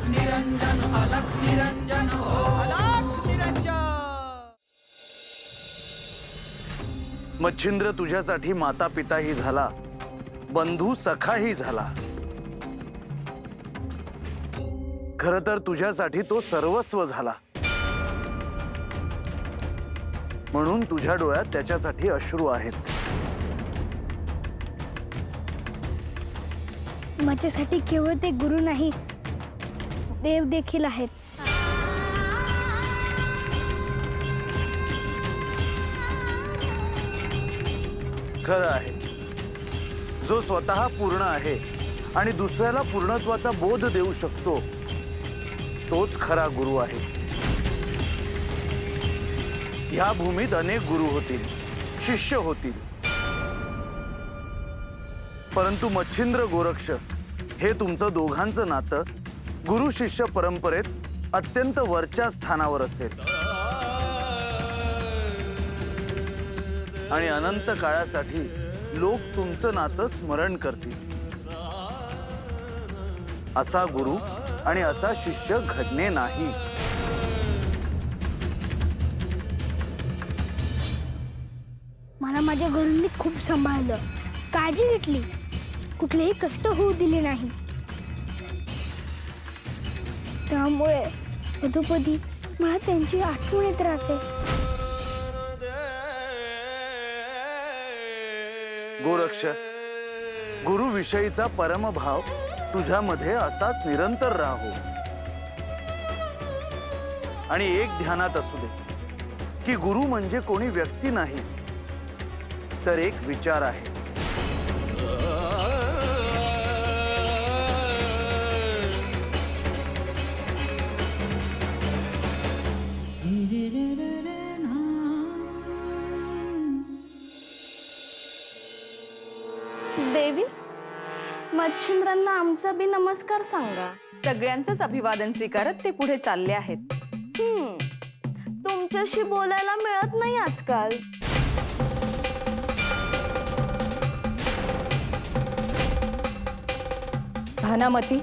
निरंजन अलख निरंजन ओम अलख निरंजन। मच्छिंद्र तुझ्यासाठी माता पिताही झाला, बंधू सखाही झाला। खरं तर तुझ्यासाठी तो सर्वस्व झाला, म्हणून तुझ्या डोळ्यात त्याच्यासाठी अश्रू आहेत। माझ्यासाठी केवळ ते गुरु नाही, देव देखील आहेत। खरं आहे, जो स्वतः पूर्ण आहे आणि दुसऱ्याला पूर्णत्वाचा बोध देऊ शकतो, तोच खरा गुरु आहे। ह्या भूमीत अनेक गुरु होतील, शिष्य होतील, परंतु मच्छिंद्र गोरक्ष हे तुमचं दोघांचं नातं गुरु शिष्य परंपरेत अत्यंत वरच्या स्थानावर असेल आणि अनंत काळासाठी लोक तुमचं नातं स्मरण करतील। असा गुरु आणि असा शिष्य घडणे नाही। मला माझ्या गुरूंनी खूप सांभाळलं, काळजी घेतली, कुठलेही कष्ट होऊ दिले नाही। त्यामुळे पदोपदी मला त्यांची आठवण येत राहते। गोरक्ष, गुरु विषयीचा परमभाव तुझ्यामध्ये असाच निरंतर राहो आणि एक ध्यानात असू दे की गुरु म्हणजे कोणी व्यक्ती नाही, तर एक विचार आहे। देवी, मच्छिंद्रांना आमचा बी नमस्कार सांगा। सगळ्यांचंच अभिवादन स्वीकारत ते पुढे चालले आहेत। तुमच्याशी बोलायला मिळत नाही आजकाल। भानामती,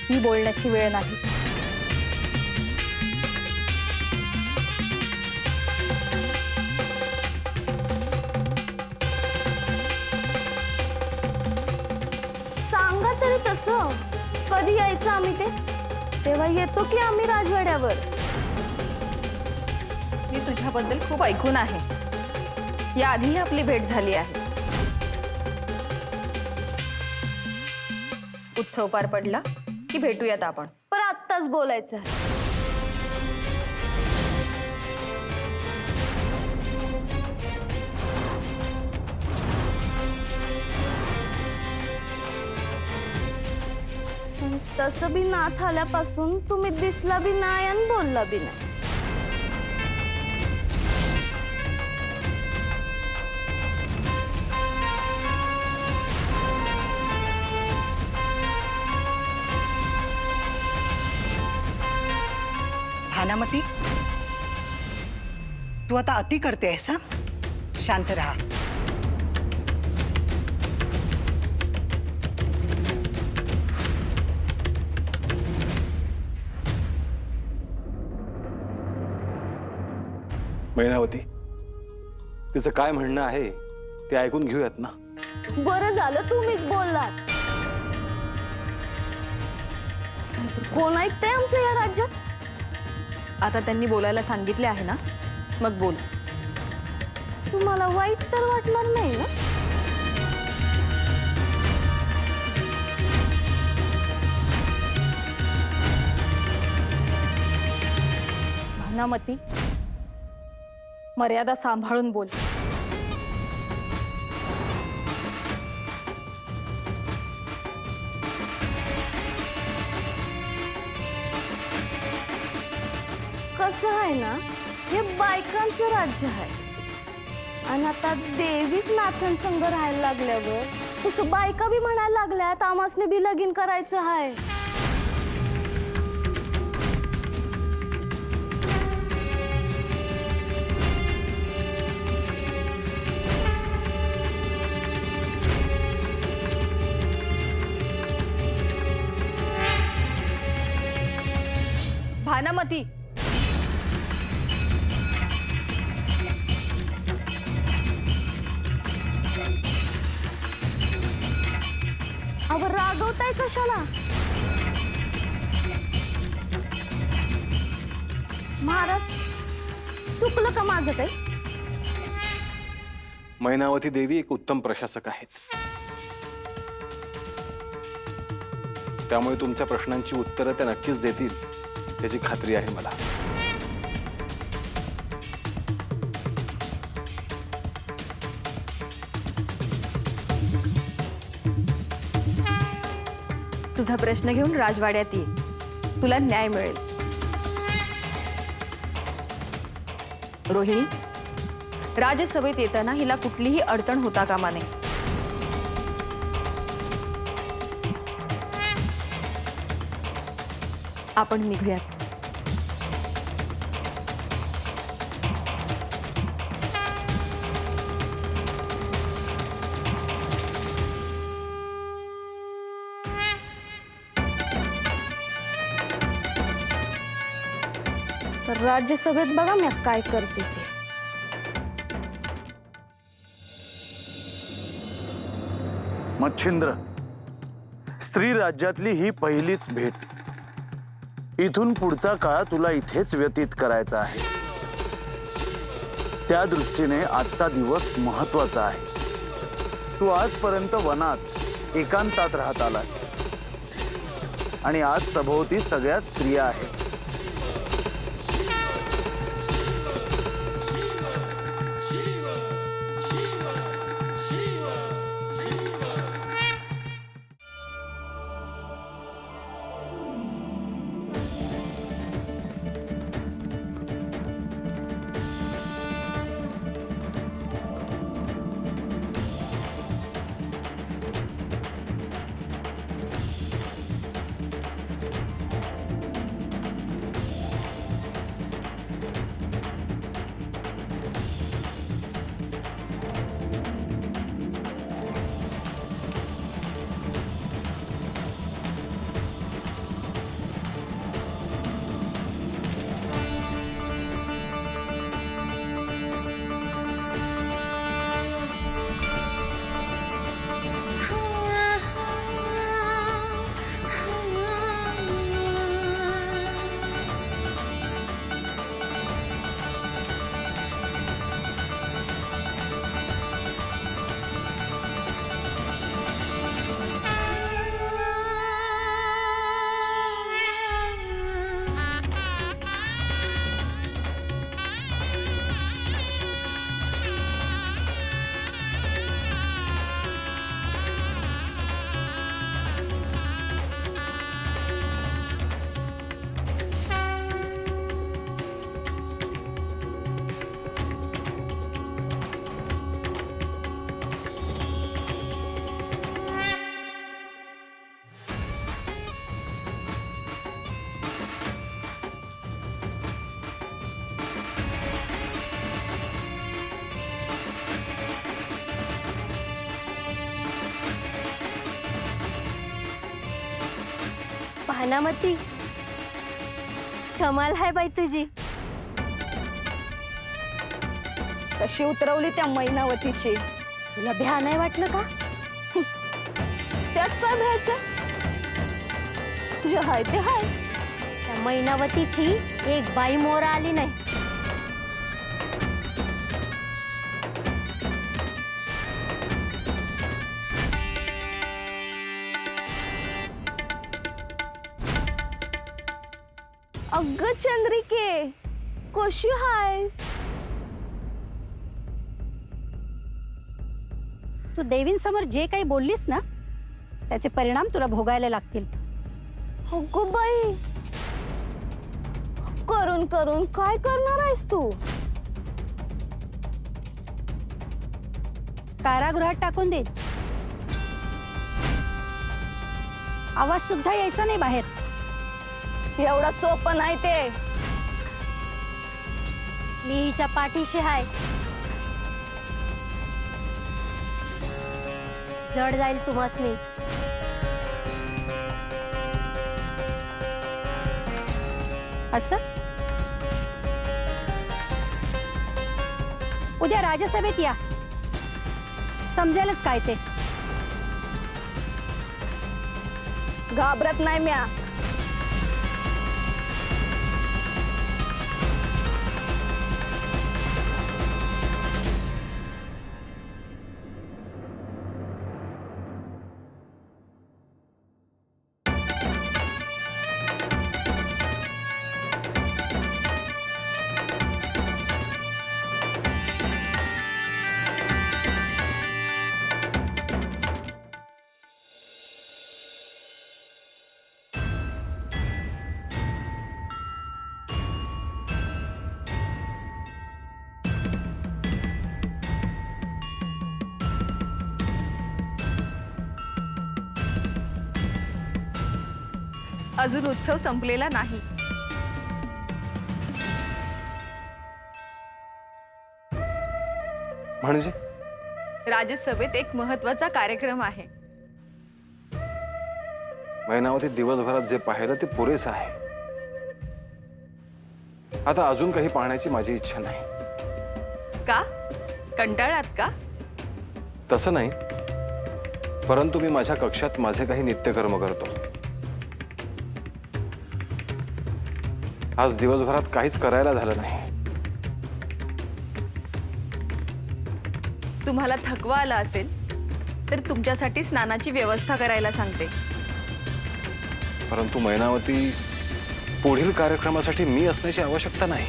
ही बोलण्याची वेळ नाही। सांगा तरी तसं, कधी यायचं आम्ही ते? तेव्हा येतो की आम्ही राजवाड्यावर? मी तुझ्याबद्दल खूप ऐकून आहे, याआधीही आपली भेट झाली आहे। उत्सव पार पडला की भेटूयात आपण। पण आत्ताच बोलायचं आहे। तसं बी नाथ आल्यापासून तुम्ही दिसला बी नाही आणि बोलला बी नाही। भानामती, तू आता अति करते आहेस हा? शांत रहा। मैनावती, तिचं काय म्हणणं आहे ते ऐकून घेऊयात ना। बरं झालं तुम्हीच बोललात। कोण ऐकतंय आमचं या राज्यात? आता त्यांनी बोलायला सांगितले आहे ना, मग बोल। तुम्हाला वाईट तर वाटणार नाही ना? भानामती, मर्यादा सांभाळून बोल। कसं आहे ना, हे बायकांचं राज्य आहे आणि आता देवीच नाथांसंग राहायला लागल्यावर तसं बायका बी म्हणायला लागल्यात आमासने बी लगीन करायचं आहे। भानामती, अव रागवताय कशाला? महाराज, चुकलं का माझं काही? मैनावती देवी एक उत्तम प्रशासक आहेत, त्यामुळे तुमच्या प्रश्नांची उत्तरं त्या नक्कीच देतील याची खात्री आहे मला. तुझा प्रश्न घेऊन राजवाड्यात ये, तुला न्याय मिळेल. रोहिणी, राजसभेत येताना हिला कुठलीही अडचण होता कामा नये. आपण निघूयात. तर राज्यसभेत बघा मी काय करते ते. मच्छिंद्र, स्त्री राज्यातली ही पहिलीच भेट. इथून पुढचा काळ तुला इथेच व्यतीत करायचा आहे. त्या दृष्टीने आजचा दिवस महत्वाचा आहे. तू आजपर्यंत वनात एकांतात राहत आलास आणि आज सभोवती सगळ्या स्त्रिया आहेत. भानामती, कमाल आहे बाई तुझी. कशी उतरवली त्या मैनावतीची. तुला भ्या नाही वाटलं का? त्यात काय भ्यायचं? जे हाय ते हाय. त्या मैनावतीची एक बाई मोर आली नाही. अगं चंद्रिके, कशी हायस? तू देवींसमोर जे काही बोललीस ना त्याचे परिणाम तुला भोगायला लागतील. अगं बाई, करून करून काय करणार आहेस तू? कारागृहात टाकून दे. आवाज सुद्धा यायचा नाही बाहेर. एवढं सोपं नाही ते. मी हिच्या पाठीशी आहे. जड जाईल तुम्हासनी. असं उद्या राज्यसभेत या, समजेलच काय ते. घाबरत नाही म्या. अजून उत्सव संपलेला नाही. म्हणजे राज्यसभेत एक महत्वाचा कार्यक्रम आहे. मैनावती, दिवसभरात जे पाहिलं ते पुरेसं आहे. आता अजून काही पाहण्याची माझी इच्छा नाही. का? कंटाळात का? तसं नाही, परंतु मी माझ्या कक्षात माझे काही नित्यकर्म करतो. आज दिवसभरात काहीच करायला झालं नाही. तुम्हाला थकवा आला असेल तर तुमच्यासाठी स्नानाची व्यवस्था करायला सांगते. परंतु मैनावती, पुढील कार्यक्रमासाठी मी असण्याची आवश्यकता नाही.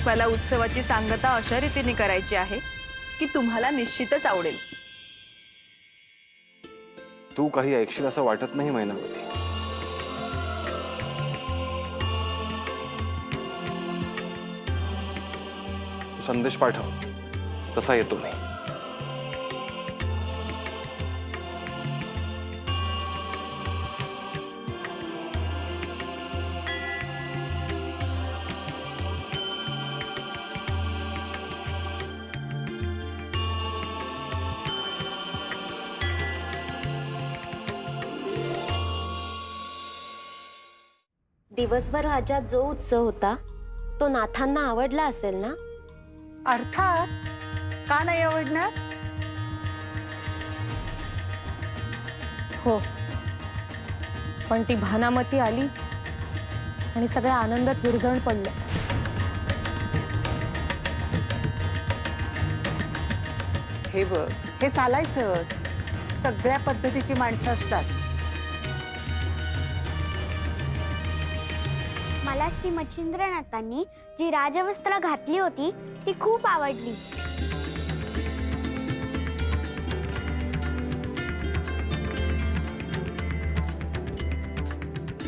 मला उत्सवाची सांगता अशा रीतीने करायची आहे की तुम्हाला निश्चितच आवडेल. तू काही ऐकशील असं वाटत नाही मैनावती. तू संदेश पाठव, तसा येतो मी. दिवसभर राज्यात जो उत्सव होता तो नाथांना आवडला असेल ना? अर्थात, का नाही आवडणार? हो, पण ती भानामती आली आणि सगळ्या आनंदात विरजण पडलं. हे बघ, हे चालायचंच. सगळ्या पद्धतीची माणसं असतात. मला श्री मच्छिंद्रनाथांनी जी राजवस्त्र घातली होती ती खूप आवडली.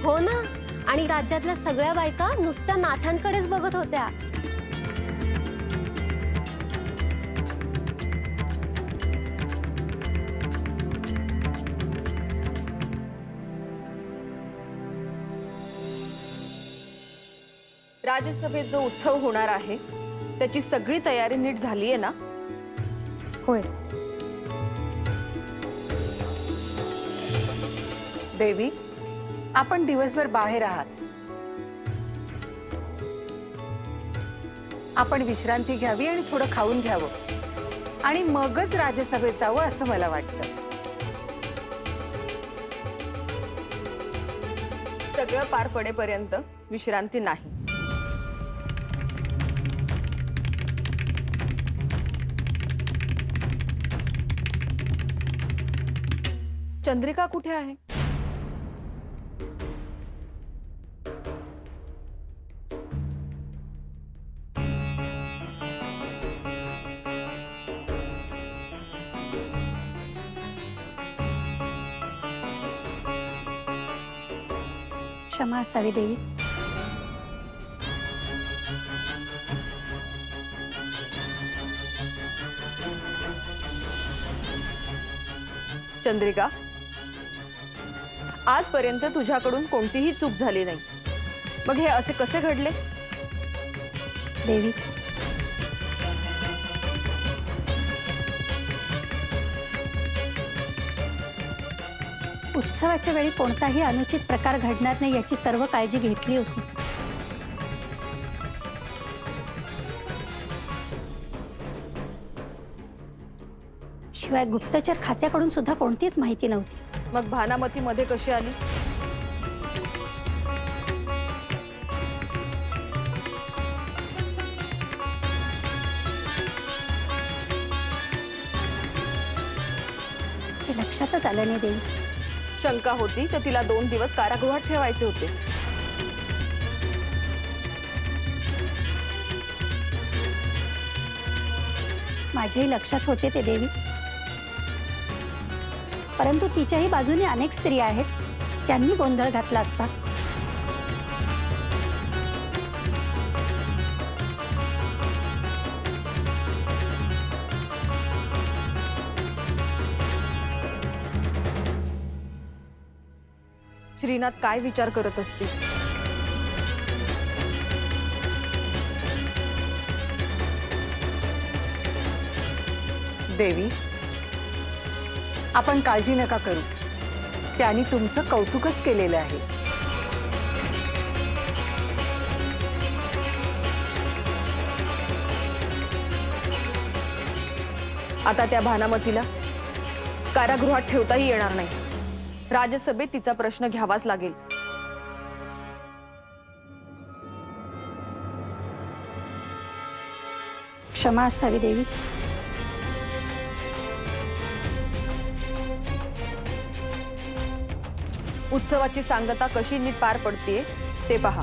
हो ना, आणि राज्यातल्या सगळ्या बायका नुसत्या नाथांकडेच बघत होत्या. राज्यसभेत जो उत्सव होणार आहे त्याची सगळी तयारी नीट झालीये ना? होय. देवी, आपण दिवसभर बाहेर आहात. आपण विश्रांती घ्यावी आणि थोडं खाऊन घ्यावं आणि मगच राज्यसभेत जावं असं मला वाटतं. सगळं पार पडेपर्यंत विश्रांती नाही. चंद्रिका कुठे आहे? क्षमा असावी देवी. चंद्रिका, आजपर्यंत तुझ्याकडून कोणतीही चूक झाली नाही, मग हे असे कसे घडले? देवी, उत्सवाच्या वेळी कोणताही अनुचित प्रकार घडणार नाही याची सर्व काळजी घेतली होती. शिवाय गुप्तचर खात्याकडून सुद्धा कोणतीच माहिती नव्हती. मग भानामती मध्ये कशी आली? ते लक्षातच आलं नाही देवी. शंका होती तर तिला 2 दिवस कारागृहात ठेवायचे होते. माझ्याही लक्षात होते ते देवी, परंतु तिच्याही बाजूने अनेक स्त्रिया आहेत, त्यांनी गोंधळ घातला असता. श्रीनाथ काय विचार करत असतील? देवी, आपण काळजी नका करू. त्यांनी तुमचं कौतुकच केलेलं आहे. आता त्या भानामतीला कारागृहात ठेवताही येणार नाही. राजसभेत तिचा प्रश्न घ्यावाच लागेल. क्षमा असावी देवी. उत्सवाची सांगता कशी नीट पार पडतेय ते पहा.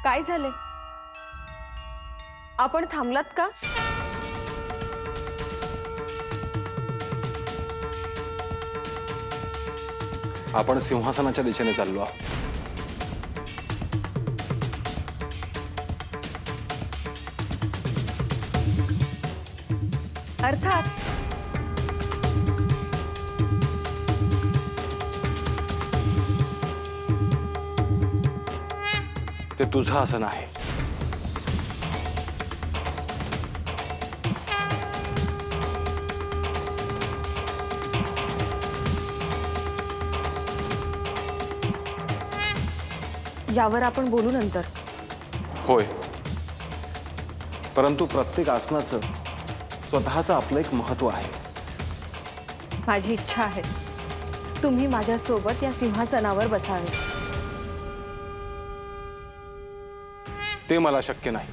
काय झाले? आपण थांबलात का? आपण सिंहासनाच्या दिशेने चाललो आहोत. अर्थात. ते तुझं आसन आहे. यावर आपण बोलू नंतर. होय, परंतु प्रत्येक आसनाचं स्वतःचं आपलं एक महत्व आहे. माझी इच्छा आहे तुम्ही माझ्या सोबत या सिंहासनावर बसावे. ते मला शक्य नाही.